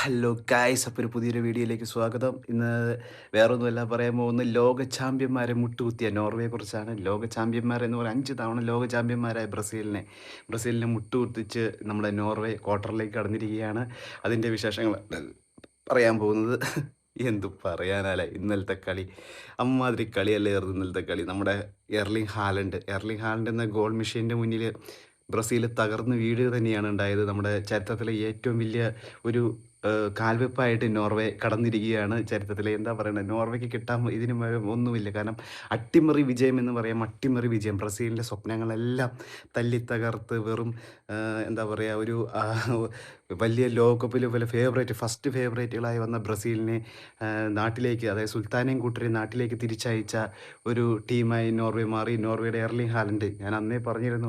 Hello guys, അപ്പോൾ ഒരു പുതിയൊരു വീഡിയോയിലേക്ക് സ്വാഗതം. ഇന്ന് വേറൊന്നുമല്ല, പറയാൻ പോകുന്നത് ലോക ചാമ്പ്യന്മാരെ മുട്ടുകുത്തിയ നോർവേയെക്കുറിച്ചാണ്. ലോക ചാമ്പ്യന്മാരെന്ന് പറഞ്ഞാൽ 5 തവണ ലോക ചാമ്പ്യന്മാരായ ബ്രസീലിനെ മുട്ടുകുത്തിച്ച് നമ്മുടെ നോർവേ ക്വാർട്ടറിലേക്ക് കടന്നിരിക്കുകയാണ്. അതിൻ്റെ വിശേഷങ്ങൾ പറയാൻ പോകുന്നത്. എന്തു പറയാനാലേ ഇന്നലത്തെ കളി, അമ്മാതിരി കളിയല്ലായിരുന്നു ഇന്നലത്തെ കളി. നമ്മുടെ എർലിംഗ് ഹാലൻഡ് എന്ന ഗോൾ മെഷീൻ്റെ മുന്നിൽ ബ്രസീൽ തകർന്ന് വീഴുക തന്നെയാണ് ഉണ്ടായത്. നമ്മുടെ ചരിത്രത്തിലെ ഏറ്റവും വലിയ ഒരു കാൽവെപ്പായിട്ട് നോർവേ കടന്നിരിക്കുകയാണ്. ചരിത്രത്തിലെ എന്താ പറയണത്, നോർവേക്ക് കിട്ടാൻ ഇതിന് ഒന്നുമില്ല. കാരണം അട്ടിമറി വിജയം എന്ന് പറയാം, അട്ടിമറി വിജയം. ബ്രസീലിൻ്റെ സ്വപ്നങ്ങളെല്ലാം തല്ലി തകർത്ത് വെറും എന്താ പറയുക, ഒരു വലിയ ലോകകപ്പിൽ പോലെ ഫസ്റ്റ് ഫേവറേറ്റുകളായി വന്ന ബ്രസീലിനെ നാട്ടിലേക്ക്, അതായത് സുൽത്താനെയും കൂട്ടരെയും നാട്ടിലേക്ക് തിരിച്ചയച്ച ഒരു ടീമായി നോർവേ മാറി. നോർവേയുടെ എർലിംഗ് ഹാലൻഡ്, ഞാൻ അന്നേ പറഞ്ഞിരുന്നു,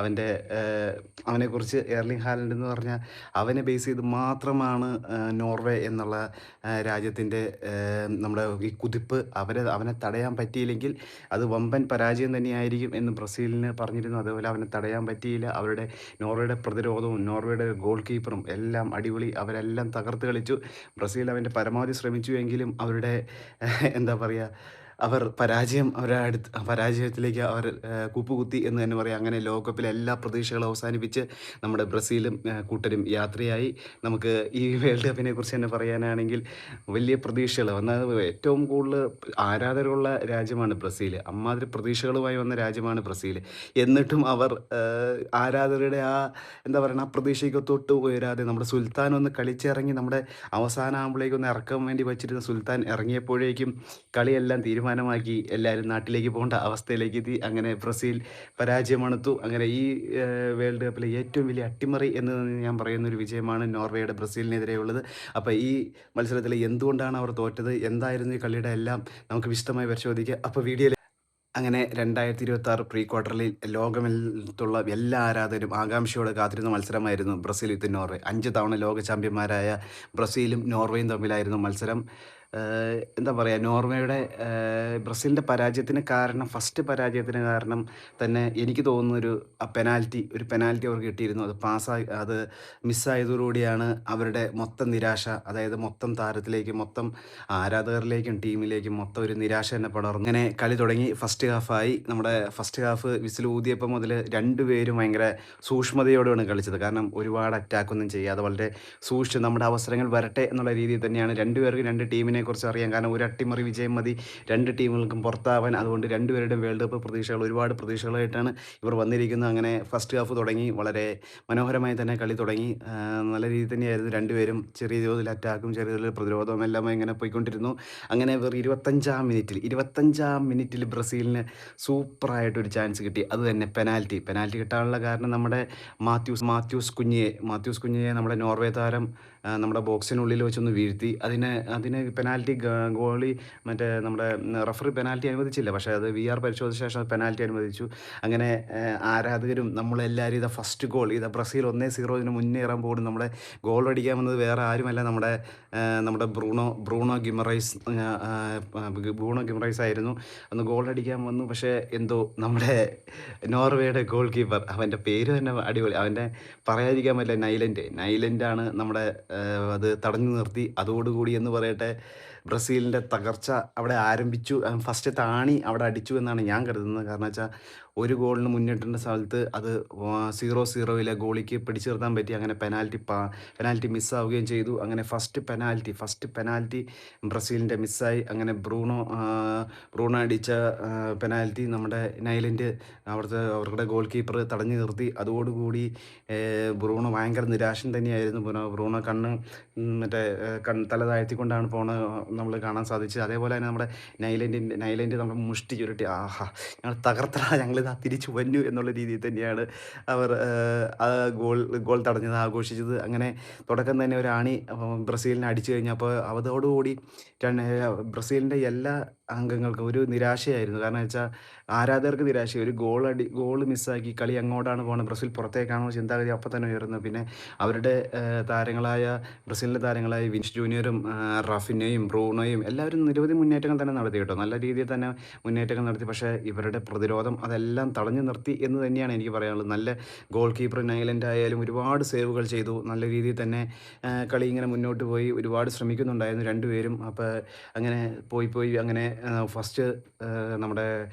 അവൻ്റെ അവനെക്കുറിച്ച്. എർലിംഗ് ഹാലൻഡ് എന്ന് പറഞ്ഞാൽ അവനെ ബേസ് ചെയ്ത് മാത്രമാണ് നോർവേ എന്നുള്ള രാജ്യത്തിൻ്റെ നമ്മുടെ ഈ കുതിപ്പ്. അവനെ തടയാൻ പറ്റിയില്ലെങ്കിൽ അത് വമ്പൻ പരാജയം തന്നെയായിരിക്കും എന്ന് ബ്രസീലിന് പറഞ്ഞിരുന്നു. അതുപോലെ അവനെ തടയാൻ പറ്റിയില്ല. നോർവേയുടെ പ്രതിരോധവും നോർവേയുടെ ഗോൾ കീപ്പറും എല്ലാം അടിപൊളി. അവരെല്ലാം തകർത്ത് കളിച്ചു. ബ്രസീൽ അവൻ്റെ പരമാവധി ശ്രമിച്ചു എങ്കിലും അവരുടെ എന്താ പറയുക, പരാജയത്തിലേക്ക് അവർ കൂപ്പുകുത്തി എന്ന് തന്നെ പറയാം. അങ്ങനെ ലോകകപ്പിലെ എല്ലാ പ്രതീക്ഷകളും അവസാനിപ്പിച്ച് നമ്മുടെ ബ്രസീലും കൂട്ടരും യാത്രയായി. നമുക്ക് ഈ വേൾഡ് കപ്പിനെ കുറിച്ച് തന്നെ പറയാനാണെങ്കിൽ വലിയ പ്രതീക്ഷകൾ വന്നത്, ഏറ്റവും കൂടുതൽ ആരാധകരുള്ള രാജ്യമാണ് ബ്രസീൽ. അമ്മാതിരി പ്രതീക്ഷകളുമായി വന്ന രാജ്യമാണ് ബ്രസീൽ. എന്നിട്ടും അവർ ആരാധകരുടെ എന്താ പറയുക, ആ പ്രതീക്ഷയ്ക്ക് തൊട്ട് ഉയരാതെ നമ്മുടെ സുൽത്താൻ ഒന്ന് കളിച്ചിറങ്ങി, നമ്മുടെ അവസാനമാകുമ്പോഴേക്കും ഒന്ന് ഇറക്കാൻ വേണ്ടി വച്ചിരുന്ന സുൽത്താൻ ഇറങ്ങിയപ്പോഴേക്കും കളിയെല്ലാം തീരുമാനമാക്കി എല്ലാവരും നാട്ടിലേക്ക് പോകേണ്ട അവസ്ഥയിലേക്ക് എത്തി. അങ്ങനെ ബ്രസീൽ പരാജയമണുത്തു. അങ്ങനെ ഈ വേൾഡ് കപ്പിലെ ഏറ്റവും വലിയ അട്ടിമറി എന്ന് ഞാൻ പറയുന്നൊരു വിജയമാണ് നോർവേയുടെ ബ്രസീലിനെതിരെയുള്ളത്. അപ്പോൾ ഈ മത്സരത്തിൽ എന്തുകൊണ്ടാണ് അവർ തോറ്റത്, എന്തായിരുന്നു ഈ കളിയുടെ എല്ലാം നമുക്ക് വിശദമായി പരിശോധിക്കുക. അപ്പോൾ വീഡിയോയിൽ അങ്ങനെ 2026 പ്രീ ക്വാർട്ടറിൽ ലോകമെത്തുള്ള എല്ലാ ആരാധകരും ആകാംക്ഷയോടെ കാത്തിരുന്ന മത്സരമായിരുന്നു ബ്രസീൽ വിത്ത് നോർവേ. 5 തവണ ലോക ചാമ്പ്യന്മാരായ ബ്രസീലും നോർവേയും തമ്മിലായിരുന്നു മത്സരം. എന്താ പറയുക, ബ്രസീലിൻ്റെ ഫസ്റ്റ് പരാജയത്തിന് കാരണം തന്നെ എനിക്ക് തോന്നുന്നൊരു പെനാൽറ്റി അവർക്ക് കിട്ടിയിരുന്നു. അത് മിസ്സായതോടുകൂടിയാണ് അവരുടെ മൊത്തം നിരാശ, അതായത് മൊത്തം താരത്തിലേക്കും മൊത്തം ആരാധകരിലേക്കും ടീമിലേക്കും മൊത്തം ഒരു നിരാശ തന്നെ പടർന്നു. അങ്ങനെ കളി തുടങ്ങി. ഫസ്റ്റ് ഹാഫായി. നമ്മുടെ ഫസ്റ്റ് ഹാഫ് വിസിൽ ഊതിയപ്പോൾ മുതൽ രണ്ടുപേരും ഭയങ്കര സൂക്ഷ്മതയോടെയാണ് കളിച്ചത്. കാരണം ഒരുപാട് അറ്റാക്കൊന്നും ചെയ്യാതെ വളരെ സൂക്ഷിച്ച് നമ്മുടെ അവസരങ്ങൾ വരട്ടെ എന്നുള്ള രീതിയിൽ തന്നെയാണ്. രണ്ടുപേർക്ക് രണ്ട് ടീമിനെ കുറിച്ച് അറിയാം. കാരണം ഒരു അട്ടിമറി വിജയം മതി രണ്ട് ടീമുകൾക്കും പുറത്താവാൻ. അതുകൊണ്ട് രണ്ടുപേരുടെയും വേൾഡ് കപ്പ് ഒരുപാട് പ്രതീക്ഷകളായിട്ടാണ് ഇവർ വന്നിരിക്കുന്നത്. അങ്ങനെ ഫസ്റ്റ് ഹാഫ് തുടങ്ങി. വളരെ മനോഹരമായി തന്നെ കളി തുടങ്ങി. നല്ല രീതിയിൽ തന്നെയായിരുന്നു രണ്ടുപേരും. ചെറിയ തോതിൽ അറ്റാക്കും ചെറിയ തോതിൽ പ്രതിരോധവും എല്ലാം ഇങ്ങനെ പോയിക്കൊണ്ടിരുന്നു. അങ്ങനെ വെറും 25-ാം മിനിറ്റിൽ ബ്രസീലിന് സൂപ്പറായിട്ടൊരു ചാൻസ് കിട്ടി. അത് തന്നെ പെനാൽറ്റി കിട്ടാനുള്ള കാരണം നമ്മുടെ മാത്യൂസ് കുഞ്ഞിയെ നമ്മുടെ നോർവേ താരം നമ്മുടെ ബോക്സിനുള്ളിൽ വെച്ചൊന്ന് വീഴ്ത്തി. അതിന് പെനാൽറ്റി ഗോളി നമ്മുടെ റഫറി പെനാൽറ്റി അനുവദിച്ചില്ല. പക്ഷേ അത് VR പരിശോധിച്ച ശേഷം പെനാൽറ്റി അനുവദിച്ചു. അങ്ങനെ ആരാധകരും നമ്മളെല്ലാവരും ഫസ്റ്റ് ഗോൾ ബ്രസീൽ 1-0 മുന്നേറാൻ പോകുന്നു. നമ്മുടെ ഗോൾ അടിക്കാൻ വന്നത് വേറെ ആരുമല്ല, നമ്മുടെ ബ്രൂണോ ഗിമറൈസ് ആയിരുന്നു. അന്ന് ഗോൾ അടിക്കാൻ വന്നു. പക്ഷേ എന്തോ നമ്മുടെ നോർവേയുടെ ഗോൾ കീപ്പർ, അവൻ്റെ പേര് തന്നെ അടിപൊളി, അവൻ്റെ പറയാതിരിക്കാൻ പറ്റില്ല, നൈലൻഡാണ് നമ്മുടെ അത് തടഞ്ഞു നിർത്തി. അതോടുകൂടി എന്ന് പറയട്ടെ, ബ്രസീലിൻ്റെ തകർച്ച അവിടെ ആരംഭിച്ചു. ഫസ്റ്റ് താണി അവിടെ അടിച്ചു എന്നാണ് ഞാൻ കരുതുന്നത്. കാരണം വെച്ചാൽ ഒരു ഗോളിന് മുന്നിട്ടേണ്ട സ്ഥലത്ത് അത് 0-0 ഗോളിക്ക് പിടിച്ചു നിർത്താൻ പറ്റി. അങ്ങനെ പെനാൽറ്റി മിസ്സാവുകയും ചെയ്തു. അങ്ങനെ ഫസ്റ്റ് പെനാൽറ്റി ബ്രസീലിൻ്റെ മിസ്സായി. അങ്ങനെ ബ്രൂണോ അടിച്ച പെനാൽറ്റി നമ്മുടെ നൈലൻഡ് അവരുടെ ഗോൾ കീപ്പർ തടഞ്ഞു നിർത്തി. അതോടുകൂടി ബ്രൂണോ ഭയങ്കര നിരാശൻ തന്നെയായിരുന്നു. ബ്രൂണോ തല താഴ്ത്തിക്കൊണ്ടാണ് നമ്മൾ കാണാൻ സാധിച്ചത്. അതേപോലെ തന്നെ നമ്മുടെ നൈലൻഡ് നമ്മുടെ മുഷ്ടി ചുരുട്ടി, ആഹാ ഞങ്ങൾ തകർത്തറ, ഞങ്ങളിതാ തിരിച്ചു വന്നു എന്നുള്ള രീതിയിൽ തന്നെയാണ് അവർ ആ ഗോൾ തടഞ്ഞത് ആഘോഷിച്ചത്. അങ്ങനെ തുടക്കം തന്നെ ബ്രസീലിനെ അടിച്ചു കഴിഞ്ഞപ്പോൾ അതോടുകൂടി ബ്രസീലിൻ്റെ എല്ലാ അംഗങ്ങൾക്ക് ഒരു നിരാശയായിരുന്നു. കാരണം വെച്ചാൽ ആരാധകർക്ക് നിരാശയായി. ഒരു ഗോൾ മിസ്സാക്കി കളി എങ്ങോട്ടാണ് പോകുന്നത്, ബ്രസീൽ പുറത്തേക്കാണോ ചിന്താഗതി അപ്പം തന്നെ ഉയർന്നു. പിന്നെ അവരുടെ താരങ്ങളായ ബ്രസീലിലെ താരങ്ങളായ വിനീഷ്യസ് ജൂനിയറും റാഫിഞ്ഞയും ബ്രൂണോയും എല്ലാവരും നിരവധി മുന്നേറ്റങ്ങൾ തന്നെ നടത്തി കേട്ടോ. നല്ല രീതിയിൽ തന്നെ മുന്നേറ്റങ്ങൾ നടത്തി. പക്ഷേ ഇവരുടെ പ്രതിരോധം അതെല്ലാം തടഞ്ഞു നിർത്തി എന്ന് തന്നെയാണ് എനിക്ക് പറയാനുള്ളത്. നല്ല ഗോൾ കീപ്പർ നൈലൻഡ് ആയാലും ഒരുപാട് സേവുകൾ ചെയ്തു. നല്ല രീതിയിൽ തന്നെ കളി ഇങ്ങനെ മുന്നോട്ട് പോയി. ഒരുപാട് ശ്രമിക്കുന്നുണ്ടായിരുന്നു രണ്ടുപേരും. അപ്പോൾ അങ്ങനെ പോയി അങ്ങനെ ഫസ്റ്റ് നമ്മുടെ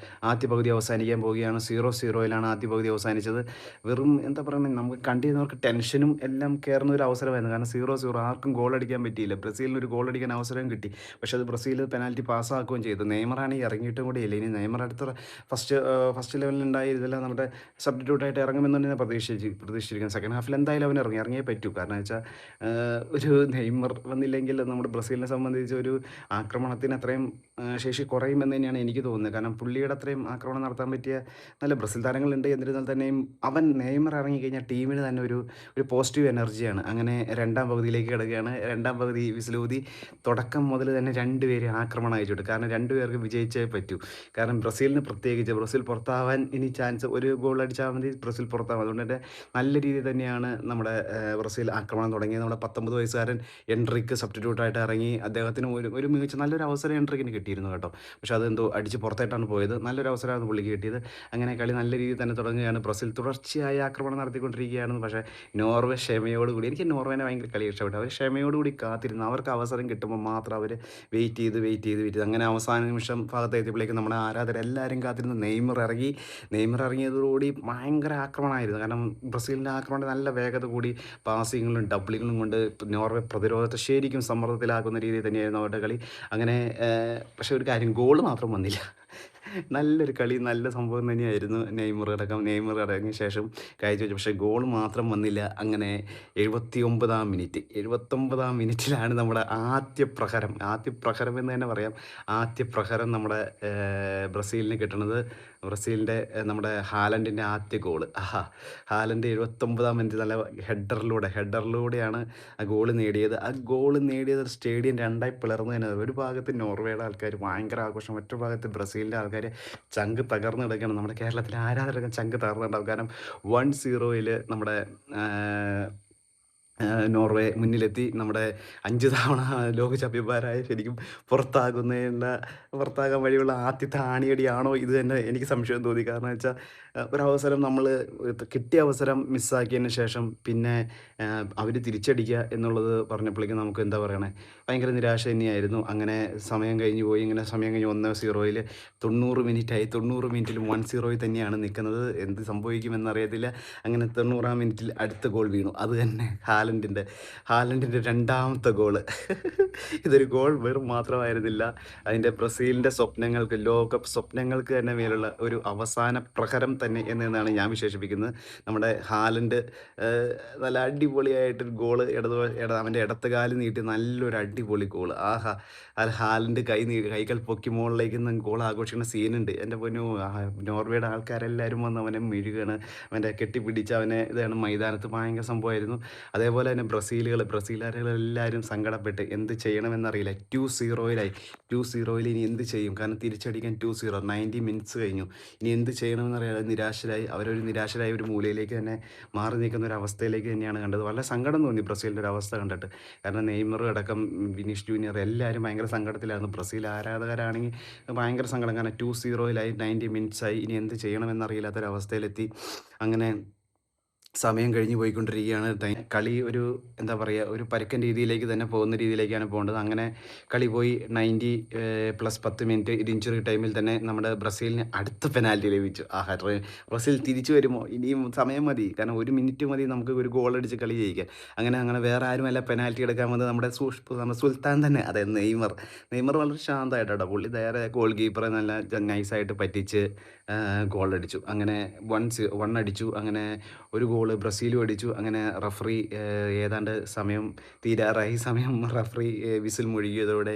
ആദ്യ പകുതി അവസാനിക്കാൻ പോവുകയാണ്. 0-0 ആദ്യ പകുതി അവസാനിച്ചത്. വെറും എന്താ പറയുന്നത്, നമുക്ക് കണ്ടിരുന്നവർക്ക് ടെൻഷനും എല്ലാം കയറുന്ന ഒരു അവസരമായിരുന്നു. കാരണം 0-0 ആർക്കും ഗോൾ അടിക്കാൻ പറ്റിയില്ല. ബ്രസീലിന് ഒരു ഗോൾ അടിക്കാൻ അവസരം കിട്ടി. പക്ഷേ അത് ബ്രസീൽ പെനാൽറ്റി പാസ്സാക്കുകയും ചെയ്തു. നെയ്മറാണെങ്കിൽ ഇറങ്ങിയിട്ടും കൂടി ഇല്ല. ഇനി നെയ്മർ അടുത്ത ഫസ്റ്റ് ലെവലിൽ ഉണ്ടായി ഇതെല്ലാം നമ്മുടെ സബ്സ്റ്റിറ്റ്യൂട്ടായിട്ട് ഇറങ്ങുമെന്ന് തന്നെ പ്രതീക്ഷിച്ചിരിക്കുന്നത്. സെക്കൻഡ് ഹാഫിൽ എന്തായാലും അവൻ ഇറങ്ങിയേ പറ്റൂ. കാരണം വെച്ചാൽ ഒരു നെയ്മർ വന്നില്ലെങ്കിൽ നമ്മുടെ ബ്രസീലിനെ സംബന്ധിച്ച് ഒരു ആക്രമണത്തിന് അത്രയും ശേഷി കുറയുമെന്ന് തന്നെയാണ് എനിക്ക് തോന്നുന്നത്. കാരണം പുള്ളിയുടെ അത്രയും ആക്രമണം നടത്താൻ പറ്റിയ നല്ല ബ്രസീൽ താരങ്ങളുണ്ട്. എന്നിരുന്നാൽ തന്നെയും നെയ്മർ ഇറങ്ങിക്കഴിഞ്ഞാൽ ടീമിന് തന്നെ ഒരു പോസിറ്റീവ് എനർജിയാണ്. അങ്ങനെ രണ്ടാം പകുതിയിലേക്ക് കിടക്കുകയാണ്. രണ്ടാം പകുതി വിസിലൂതി തുടക്കം മുതൽ തന്നെ രണ്ടുപേര് ആക്രമണം അയച്ചിട്ട്, കാരണം രണ്ടുപേർക്ക് വിജയിച്ചേ പറ്റൂ. കാരണം ബ്രസീലിന് പ്രത്യേകിച്ച് ബ്രസീൽ പുറത്താവാൻ ഇനി ചാൻസ്, ഒരു ഗോൾ അടിച്ചാൽ മതി ബ്രസീൽ പുറത്താവും. അതുകൊണ്ട് തന്നെ നല്ല രീതിയിൽ തന്നെയാണ് നമ്മുടെ ബ്രസീൽ ആക്രമണം തുടങ്ങിയത്. നമ്മുടെ 19 വയസ്സുകാരൻ എൻട്രിക്ക് സബ്സ്റ്റിറ്റ്യൂട്ടായിട്ട് ഇറങ്ങി. അദ്ദേഹത്തിന് ഒരു മികച്ച നല്ലൊരു അവസരം എൻട്രിക്കിന് കിട്ടിയിരുന്നു കേട്ടോ. പക്ഷേ അതെന്തോ അടിച്ച് പുറത്തായിട്ടാണ് പോയത്. നല്ലൊരു അവസരമാണ് പുള്ളിക്ക് കിട്ടിയത്. അങ്ങനെ കളി നല്ല രീതിയിൽ തന്നെ തുടങ്ങുകയാണ്. ബ്രസീൽ തുടർച്ചയായി ആക്രമണം നടത്തിക്കൊണ്ടിരിക്കുകയാണ്. പക്ഷേ നോർവേ ക്ഷമയോടുകൂടി, എനിക്ക് നോർവേനെ ഭയങ്കര കളി ഇഷ്ടപ്പെട്ടു. അവർ ക്ഷമയോടുകൂടി കാത്തിരുന്നു. അവർക്ക് അവസരം കിട്ടുമ്പോൾ മാത്രം അവർ വെയിറ്റ് ചെയ്ത് അങ്ങനെ അവസാന നിമിഷം ഭാഗത്ത് എത്തിയപ്പോഴേക്കും നമ്മുടെ ആരാധകരെല്ലാവരും കാത്തിരുന്ന് നെയ്മർ ഇറങ്ങിയതോടുകൂടി ഭയങ്കര ആക്രമണമായിരുന്നു. കാരണം ബ്രസീലിൻ്റെ ആക്രമണം നല്ല വേഗത കൂടി, പാസിങ്ങുകളും ഡബ്ലിങ്ങും കൊണ്ട് നോർവേ പ്രതിരോധത്തെ ശരിക്കും സമ്മർദ്ദത്തിലാക്കുന്ന രീതിയിൽ തന്നെയായിരുന്നു അവരുടെ കളി. അങ്ങനെ പക്ഷേ ഒരു കാര്യം, ഗോൾ മാത്രം വന്നില്ല. നല്ലൊരു കളി, നല്ല സംഭവം തന്നെയായിരുന്നു. നെയ്മർ അടങ്ങിയ ശേഷം കാഴ്ചവെച്ചു. പക്ഷേ ഗോൾ മാത്രം വന്നില്ല. അങ്ങനെ 79-ാം മിനിറ്റിലാണ് നമ്മുടെ ആദ്യ പ്രഹരം എന്ന് തന്നെ പറയാം. ആദ്യ പ്രഹരം നമ്മുടെ ബ്രസീലിന് കിട്ടുന്നത്. ബ്രസീലിൻ്റെ നമ്മുടെ ഹാലൻഡിൻ്റെ ആദ്യ ഗോള്. ഹാലൻഡ് 79-ാം മിനിറ്റ് നല്ല ഹെഡറിലൂടെയാണ് ആ ഗോള് നേടിയത്. ആ ഗോള് നേടിയത് സ്റ്റേഡിയം രണ്ടായി പിളർന്നു തന്നെ. ഒരു ഭാഗത്ത് നോർവേയുടെ ആൾക്കാർ ഭയങ്കര ആഘോഷം, മറ്റൊരു ഭാഗത്ത് ബ്രസീലിൻ്റെ ആൾക്കാർ ചങ്ക് തകർന്ന് കിടക്കുകയാണ്. നമ്മുടെ കേരളത്തിലെ ആരാധകർക്ക് ചങ്ക് തകർന്നുണ്ടാവും. കാരണം 1-0 നമ്മുടെ നോർവേ മുന്നിലെത്തി. നമ്മുടെ 5 തവണ ലോക ചാമ്പ്യന്മാരായ ശരിക്കും പുറത്താകാൻ വഴിയുള്ള ആദ്യത്തെ ആണിയടിയാണോ ഇത് തന്നെ എനിക്ക് സംശയം തോന്നി. കാരണം വെച്ചാൽ ഒരവസരം നമ്മൾ കിട്ടിയ അവസരം മിസ്സാക്കിയതിന് ശേഷം പിന്നെ അവർ തിരിച്ചടിക്കുക എന്നുള്ളത് പറഞ്ഞപ്പോഴേക്കും നമുക്ക് എന്താ പറയണേ, ഭയങ്കര നിരാശ തന്നെയായിരുന്നു. അങ്ങനെ സമയം കഴിഞ്ഞ് 1-0 90 മിനിറ്റായി. 90 മിനിറ്റിലും 1-0 തന്നെയാണ് നിൽക്കുന്നത്. എന്ത് സംഭവിക്കുമെന്നറിയത്തില്ല. അങ്ങനെ 90-ാം മിനിറ്റിൽ അടുത്ത ഗോൾ വീണു. അത് തന്നെ ഹാലൻഡിൻ്റെ രണ്ടാമത്തെ ഗോള്. ഇതൊരു ഗോൾ വെറും മാത്രമായിരുന്നില്ല. അതിൻ്റെ ബ്രസീലിൻ്റെ ലോകകപ്പ് സ്വപ്നങ്ങൾക്ക് തന്നെ മേലുള്ള ഒരു അവസാന പ്രഹരം തന്നെ എന്നാണ് ഞാൻ വിശേഷിപ്പിക്കുന്നത്. നമ്മുടെ ഹാലൻഡ് നല്ല അടിപൊളിയായിട്ടൊരു ഗോള്, അവൻ്റെ ഇടത്ത് കാല് നീട്ടി നല്ലൊരു അടിപൊളി ഗോള്. അത് ഹാലൻഡ് കൈകൾ പൊക്കി മുകളിലേക്ക് ഗോൾ ആഘോഷിക്കുന്ന സീനുണ്ട്. എൻ്റെ പൊന്നോ, നോർവേയുടെ ആൾക്കാരെല്ലാവരും വന്ന് അവനെ മെഴുകാണ്, അവൻ്റെ കെട്ടിപ്പിടിച്ച് അവനെ ഇതാണ് മൈതാനത്ത്. ഭയങ്കര സംഭവമായിരുന്നു. അതേപോലെ തന്നെ ബ്രസീലുകാരെല്ലാവരും സങ്കടപ്പെട്ട് എന്ത് ചെയ്യണമെന്നറിയില്ല. 2-0 ഇനി എന്ത് ചെയ്യും? കാരണം തിരിച്ചടിക്കാൻ 90 മിനിറ്റ്സ് കഴിഞ്ഞു. ഇനി എന്ത് ചെയ്യണമെന്നറിയാതെ നിരാശരായ ഒരു മൂലയിലേക്ക് തന്നെ മാറി നിൽക്കുന്ന ഒരു അവസ്ഥയിലേക്ക് തന്നെയാണ് കണ്ടത്. വളരെ സങ്കടം തോന്നി ബ്രസീലിൻ്റെ ഒരു അവസ്ഥ കണ്ടിട്ട്. കാരണം നെയ്മർ അടക്കം വിനീഷ്യസ് ജൂനിയർ എല്ലാവരും ഭയങ്കര സങ്കടത്തിലായിരുന്നു. ബ്രസീൽ ആരാധകരാണെങ്കിൽ ഭയങ്കര സങ്കടം. കാരണം 2-0 90 മിനിറ്റ്സായി, ഇനി എന്ത് ചെയ്യണമെന്നറിയില്ലാത്തൊരവസ്ഥയിലെത്തി. അങ്ങനെ സമയം കഴിഞ്ഞ് പോയിക്കൊണ്ടിരിക്കുകയാണ്. കളി എന്താ പറയുക, ഒരു പരുക്കൻ രീതിയിലേക്ക് തന്നെ പോകുന്ന രീതിയിലേക്കാണ് പോകേണ്ടത്. അങ്ങനെ കളി പോയി 90+10 മിനിറ്റ് ഇഞ്ചുറി ടൈമിൽ തന്നെ നമ്മുടെ ബ്രസീലിന് അടുത്ത പെനാൽറ്റി ലഭിച്ചു. ബ്രസീൽ തിരിച്ചു വരുമോ? ഇനിയും സമയം മതി. കാരണം 1 മിനിറ്റ് മതി നമുക്ക് ഒരു ഗോൾ അടിച്ച് കളി ജയിക്കാൻ. അങ്ങനെ വേറെ ആരുമല്ല പെനാൽറ്റി എടുക്കാൻ വന്നത് നമ്മുടെ സുൽത്താൻ തന്നെ. അതെ, നെയ്മർ വളരെ ശാന്തമായിട്ടാണ് പുള്ളി നേരെ ഗോൾ കീപ്പറെ നല്ല നൈസായിട്ട് പറ്റിച്ച് ഗോൾ അടിച്ചു. അങ്ങനെ 1 അടിച്ചു. അങ്ങനെ ഒരു ഗോള് ബ്രസീലും അടിച്ചു. അങ്ങനെ റഫറി ഏതാണ്ട് സമയം തീരാറായി. റഫറി വിസിൽ മുഴുകിയതോടെ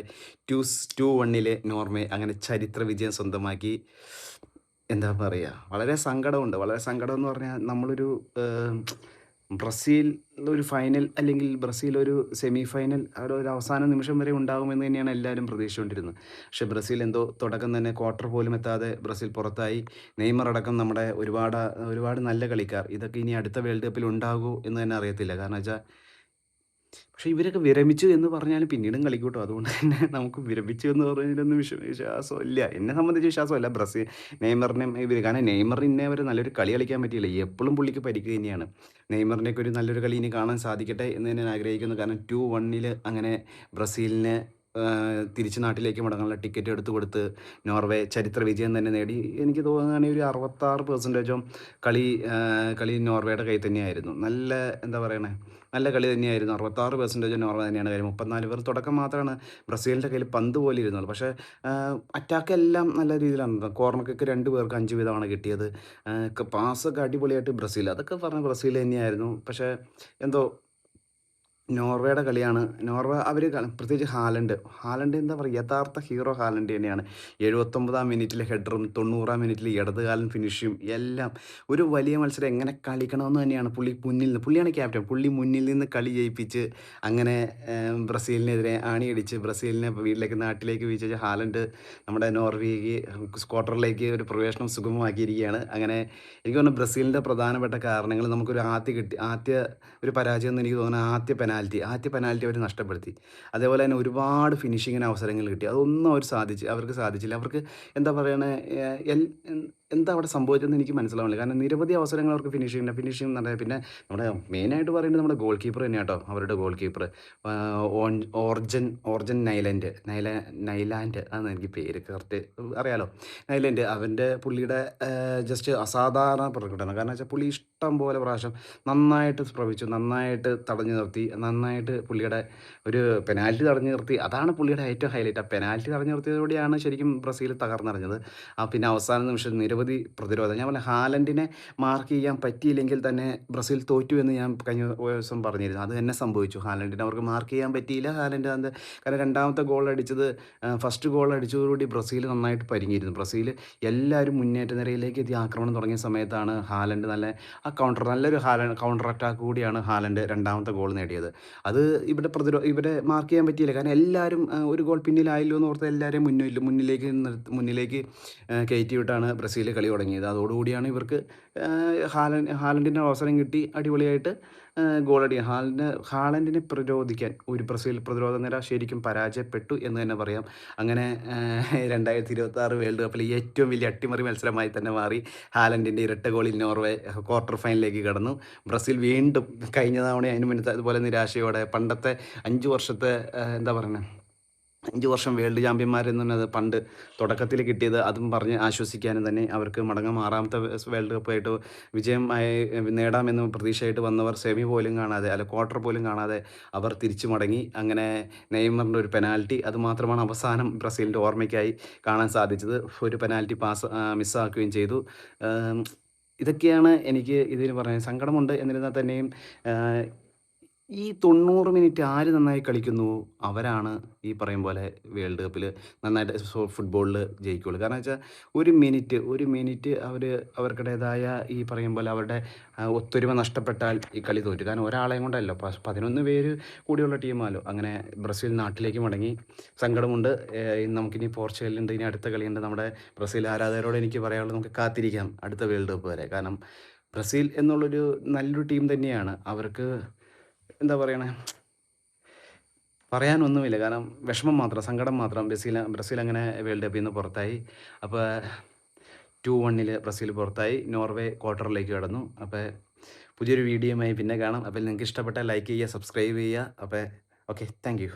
2-1 നോർവേ അങ്ങനെ ചരിത്ര വിജയം സ്വന്തമാക്കി. എന്താ പറയുക, വളരെ സങ്കടമുണ്ട്. വളരെ സങ്കടം എന്ന് പറഞ്ഞാൽ നമ്മളൊരു ബ്രസീൽ ഒരു ഫൈനൽ അല്ലെങ്കിൽ ബ്രസീൽ ഒരു സെമി ഫൈനൽ ഒരു അവസാന നിമിഷം വരെ ഉണ്ടാകുമെന്ന് തന്നെയാണ് എല്ലാവരും പ്രതീക്ഷിച്ചുകൊണ്ടിരുന്നത്. പക്ഷേ ബ്രസീൽ എന്തോ തുടക്കം തന്നെ ക്വാർട്ടർ പോലും എത്താതെ ബ്രസീൽ പുറത്തായി. നെയ്മർ അടക്കം നമ്മുടെ ഒരുപാട് നല്ല കളിക്കാർ ഇതൊക്കെ ഇനി അടുത്ത വേൾഡ് കപ്പിൽ ഉണ്ടാകുമോ എന്ന് തന്നെ അറിയത്തില്ല. കാരണം വെച്ചാൽ പക്ഷേ ഇവരൊക്കെ വിരമിച്ചു എന്ന് പറഞ്ഞാലും പിന്നീടും കളിക്കും ട്ടോ. അതുകൊണ്ട് തന്നെ നമുക്ക് വിരമിച്ചു എന്ന് പറയുന്നതിലൊന്നും വിശ്വാസമില്ല. എന്നെ സംബന്ധിച്ച് വിശ്വാസമല്ല. നെയ്മറിനെയും ഇവര് കാരണം നെയ്മറിന് ഇന്നേ വരെ നല്ലൊരു കളി കളിക്കാൻ പറ്റിയില്ല. എപ്പളും പുള്ളിക്ക് പരിക്ക് തന്നെയാണ്. നെയ്മറിൻ്റെയൊക്കെ ഒരു നല്ലൊരു കളി ഇനി കാണാൻ സാധിക്കട്ടെ എന്ന് തന്നെ ഞാൻ ആഗ്രഹിക്കുന്നു. കാരണം 2-1 അങ്ങനെ ബ്രസീലിനെ തിരിച്ച് നാട്ടിലേക്ക് മടങ്ങാനുള്ള ടിക്കറ്റ് എടുത്ത് കൊടുത്ത് നോർവേ ചരിത്ര വിജയം തന്നെ നേടി. എനിക്ക് തോന്നുകയാണെങ്കിൽ ഒരു 66% കളി കളി നോർവേയുടെ കയ്യിൽ തന്നെയായിരുന്നു. നല്ല എന്താ പറയണേ, നല്ല കളി തന്നെയായിരുന്നു. 66% നോർവേ തന്നെയാണ് കാര്യം. 34 പേർ തുടക്കം മാത്രമാണ് ബ്രസീലിൻ്റെ കയ്യിൽ പന്ത് പോലെ ഇരുന്നുള്ളൂ. പക്ഷേ അറ്റാക്കെല്ലാം നല്ല രീതിയിലാണ്. കോർണർ കിക്ക് 2 പേർക്ക് 5 വീതമാണ് കിട്ടിയത്. പാസൊക്കെ അടിപൊളിയായിട്ട് ബ്രസീൽ. അതൊക്കെ പറഞ്ഞ ബ്രസീൽ തന്നെയായിരുന്നു. പക്ഷേ എന്തോ നോർവേയുടെ കളിയാണ്. നോർവേ അവർ പ്രത്യേകിച്ച് ഹാലണ്ട് എന്താ പറയുക യഥാർത്ഥ ഹീറോ ഹാലണ്ട് തന്നെയാണ്. 79-ാം മിനിറ്റിലെ ഹെഡറും 90-ാം മിനിറ്റിലെ ഇടതുകാലൻ ഫിനിഷും എല്ലാം ഒരു വലിയ മത്സരം എങ്ങനെ കളിക്കണമെന്ന് തന്നെയാണ് പുള്ളിയാണ് ക്യാപ്റ്റൻ. പുള്ളി മുന്നിൽ നിന്ന് കളി ജയിപ്പിച്ച് അങ്ങനെ ബ്രസീലിനെതിരെ ആണിയടിച്ച് ബ്രസീലിനെ നാട്ടിലേക്ക് വീഴ്ച ഹാലണ്ട് നമ്മുടെ നോർവേക്ക് ക്വാർട്ടറിലേക്ക് ഒരു പ്രവേശനം സുഗമമാക്കിയിരിക്കുകയാണ്. അങ്ങനെ എനിക്ക് തോന്നുന്നു ബ്രസീലിൻ്റെ പ്രധാനപ്പെട്ട കാരണങ്ങൾ നമുക്കൊരു ആദ്യ ഒരു പരാജയം എന്ന് എനിക്ക് തോന്നുന്നത് ആദ്യ പെനാൽറ്റി അവർ നഷ്ടപ്പെടുത്തി. അതേപോലെ തന്നെ ഒരുപാട് ഫിനിഷിങ്ങിന് അവസരങ്ങൾ കിട്ടി. അതൊന്നും അവർക്ക് സാധിച്ചില്ല. അവർക്ക് എന്താ പറയണേ എന്താ അവിടെ സംഭവിച്ചതെന്ന് എനിക്ക് മനസ്സിലാവുന്നില്ല. കാരണം നിരവധി അവസരങ്ങൾ അവർക്ക് ഫിനിഷിംഗ് എന്ന് പറഞ്ഞാൽ പിന്നെ നമ്മുടെ മെയിനായിട്ട് പറയേണ്ടത് നമ്മുടെ ഗോൾ കീപ്പർ തന്നെയാണ് കേട്ടോ. അവരുടെ ഗോൾ കീപ്പർ ഓർജൻ നൈലാൻഡ് അതാണ് എനിക്ക് പേര് കറക്റ്റ് അറിയാലോ. നൈലാൻഡ് പുള്ളിയുടെ ജസ്റ്റ് അസാധാരണ പ്രകടനം. കാരണം വെച്ചാൽ പുള്ളി ഇഷ്ടം പോലെ പ്രാവശ്യം നന്നായിട്ട് ശ്രമിച്ചു, നന്നായിട്ട് തടഞ്ഞു നിർത്തി, നന്നായിട്ട് പുള്ളിയുടെ ഒരു പെനാൽറ്റി തടഞ്ഞു നിർത്തി. അതാണ് പുള്ളിയുടെ ഏറ്റവും ഹൈലൈറ്റ്. ആ പെനാൽറ്റി തടഞ്ഞു നിർത്തിയതോടെയാണ് ശരിക്കും ബ്രസീൽ തകർന്നറിഞ്ഞത്. പിന്നെ അവസാന നിമിഷം നിരവധി പ്രതിരോധം. ഞാൻ പറഞ്ഞ ഹാലൻഡിനെ മാർക്ക് ചെയ്യാൻ പറ്റിയില്ലെങ്കിൽ തന്നെ ബ്രസീൽ തോറ്റു എന്ന് ഞാൻ കഴിഞ്ഞ ദിവസം പറഞ്ഞിരുന്നു. അത് തന്നെ സംഭവിച്ചു. ഹാലൻഡിനെ അവർക്ക് മാർക്ക് ചെയ്യാൻ പറ്റിയില്ല. കാരണം രണ്ടാമത്തെ ഗോൾ അടിച്ചത് ഫസ്റ്റ് ഗോൾ അടിച്ചതോടുകൂടി ബ്രസീൽ നന്നായിട്ട് പരിങ്ങിയിരുന്നു. ബ്രസീൽ എല്ലാവരും മുന്നേറ്റ നിരയിലേക്ക് എത്തി ആക്രമണം തുടങ്ങിയ സമയത്താണ് ഹാലൻഡ് നല്ലൊരു കൗണ്ടർ അറ്റാക്ക് കൂടിയാണ് ഹാലൻഡ് രണ്ടാമത്തെ ഗോൾ നേടിയത്. അത് ഇവിടെ മാർക്ക് ചെയ്യാൻ പറ്റിയില്ല. കാരണം എല്ലാവരും ഒരു ഗോൾ പിന്നിലായല്ലോ എന്ന് ഓർത്ത് എല്ലാവരെയും മുന്നിലേക്ക് കയറ്റിവിട്ടാണ് ബ്രസീൽ കളി തുടങ്ങിയത്. അതോടുകൂടിയാണ് ഇവർക്ക് ഹാലൻഡിന് അവസരം കിട്ടി അടിപൊളിയായിട്ട് ഗോളടി. ഹാലൻഡിനെ പ്രതിരോധിക്കാൻ ഒരു ബ്രസീൽ പ്രതിരോധ നിര ശരിക്കും പരാജയപ്പെട്ടു എന്ന് തന്നെ പറയാം. അങ്ങനെ 2026 വേൾഡ് കപ്പിൽ ഏറ്റവും വലിയ അട്ടിമറി മത്സരമായി തന്നെ മാറി. ഹാലൻഡിൻ്റെ ഇരട്ട ഗോളിൽ നോർവേ ക്വാർട്ടർ ഫൈനലിലേക്ക് കടന്നു. ബ്രസീൽ വീണ്ടും കഴിഞ്ഞ തവണ അതിന് മുന്നത്തെ അതുപോലെ നിരാശയോടെ പണ്ടത്തെ 5 വർഷത്തെ എന്താ പറയുന്നത് 5 വർഷം വേൾഡ് ചാമ്പ്യന്മാരെന്നത് പണ്ട് തുടക്കത്തിൽ കിട്ടിയത് അതും പറഞ്ഞ് ആശ്വസിക്കാനും തന്നെ അവർക്ക് മടങ്ങാം. 6ാമത്തെ വേൾഡ് കപ്പായിട്ട് വിജയം നേടാമെന്ന് പ്രതീക്ഷയായിട്ട് വന്നവർ സെമി പോലും കാണാതെ ക്വാർട്ടർ പോലും കാണാതെ അവർ തിരിച്ചു മടങ്ങി. അങ്ങനെ നെയ്മറിൻ്റെ ഒരു പെനാൽറ്റി അതുമാത്രമാണ് അവസാനം ബ്രസീലിൻ്റെ ഓർമ്മയ്ക്കായി കാണാൻ സാധിച്ചത്. ഒരു പെനാൽറ്റി പാസ് മിസ്സാക്കുകയും ചെയ്തു. ഇതൊക്കെയാണ് എനിക്ക് ഇതിന് പറയാൻ സങ്കടമുണ്ട്. എന്നിരുന്നാൽ തന്നെയും ഈ 90 മിനിറ്റ് ആര് നന്നായി കളിക്കുന്നുവോ അവരാണ് ഈ പറയും പോലെ വേൾഡ് കപ്പിൽ നന്നായിട്ട് ഫുട്ബോളിൽ ജയിക്കുകയുള്ളൂ. കാരണം വെച്ചാൽ ഒരു മിനിറ്റ് അവർക്കിടേതായ ഈ പറയും പോലെ അവരുടെ ഒത്തൊരുമ നഷ്ടപ്പെട്ടാൽ ഈ കളി തോറ്റു. കാരണം ഒരാളെയും കൊണ്ടല്ലോ 11 പേര് കൂടിയുള്ള ടീമാണല്ലോ. അങ്ങനെ ബ്രസീൽ നാട്ടിലേക്ക് മടങ്ങി. സങ്കടമുണ്ട്. നമുക്കിനി പോർച്ചുഗലുണ്ട്, ഇനി അടുത്ത കളിയുണ്ട്. നമ്മുടെ ബ്രസീൽ ആരാധകരോട് എനിക്ക് പറയാനുള്ളത് നമുക്ക് കാത്തിരിക്കാം അടുത്ത വേൾഡ് കപ്പ് വരെ. കാരണം ബ്രസീൽ എന്നുള്ളൊരു നല്ലൊരു ടീം തന്നെയാണ്. അവർക്ക് എന്താ പറയണേ പറയാനൊന്നുമില്ല. കാരണം വിഷമം മാത്രം, സങ്കടം മാത്രം. ബ്രസീൽ അങ്ങനെ വേൾഡ് കപ്പിൽ നിന്ന് പുറത്തായി. അപ്പോൾ 2-1 ബ്രസീൽ പുറത്തായി. നോർവേ ക്വാർട്ടറിലേക്ക് കടന്നു. അപ്പോൾ പുതിയൊരു വീഡിയോയുമായി പിന്നെ കാണാം. അപ്പോൾ നിങ്ങൾക്ക് ഇഷ്ടപ്പെട്ടാൽ ലൈക്ക് ചെയ്യുക, സബ്സ്ക്രൈബ് ചെയ്യുക. അപ്പോൾ ഓക്കെ, താങ്ക് യു.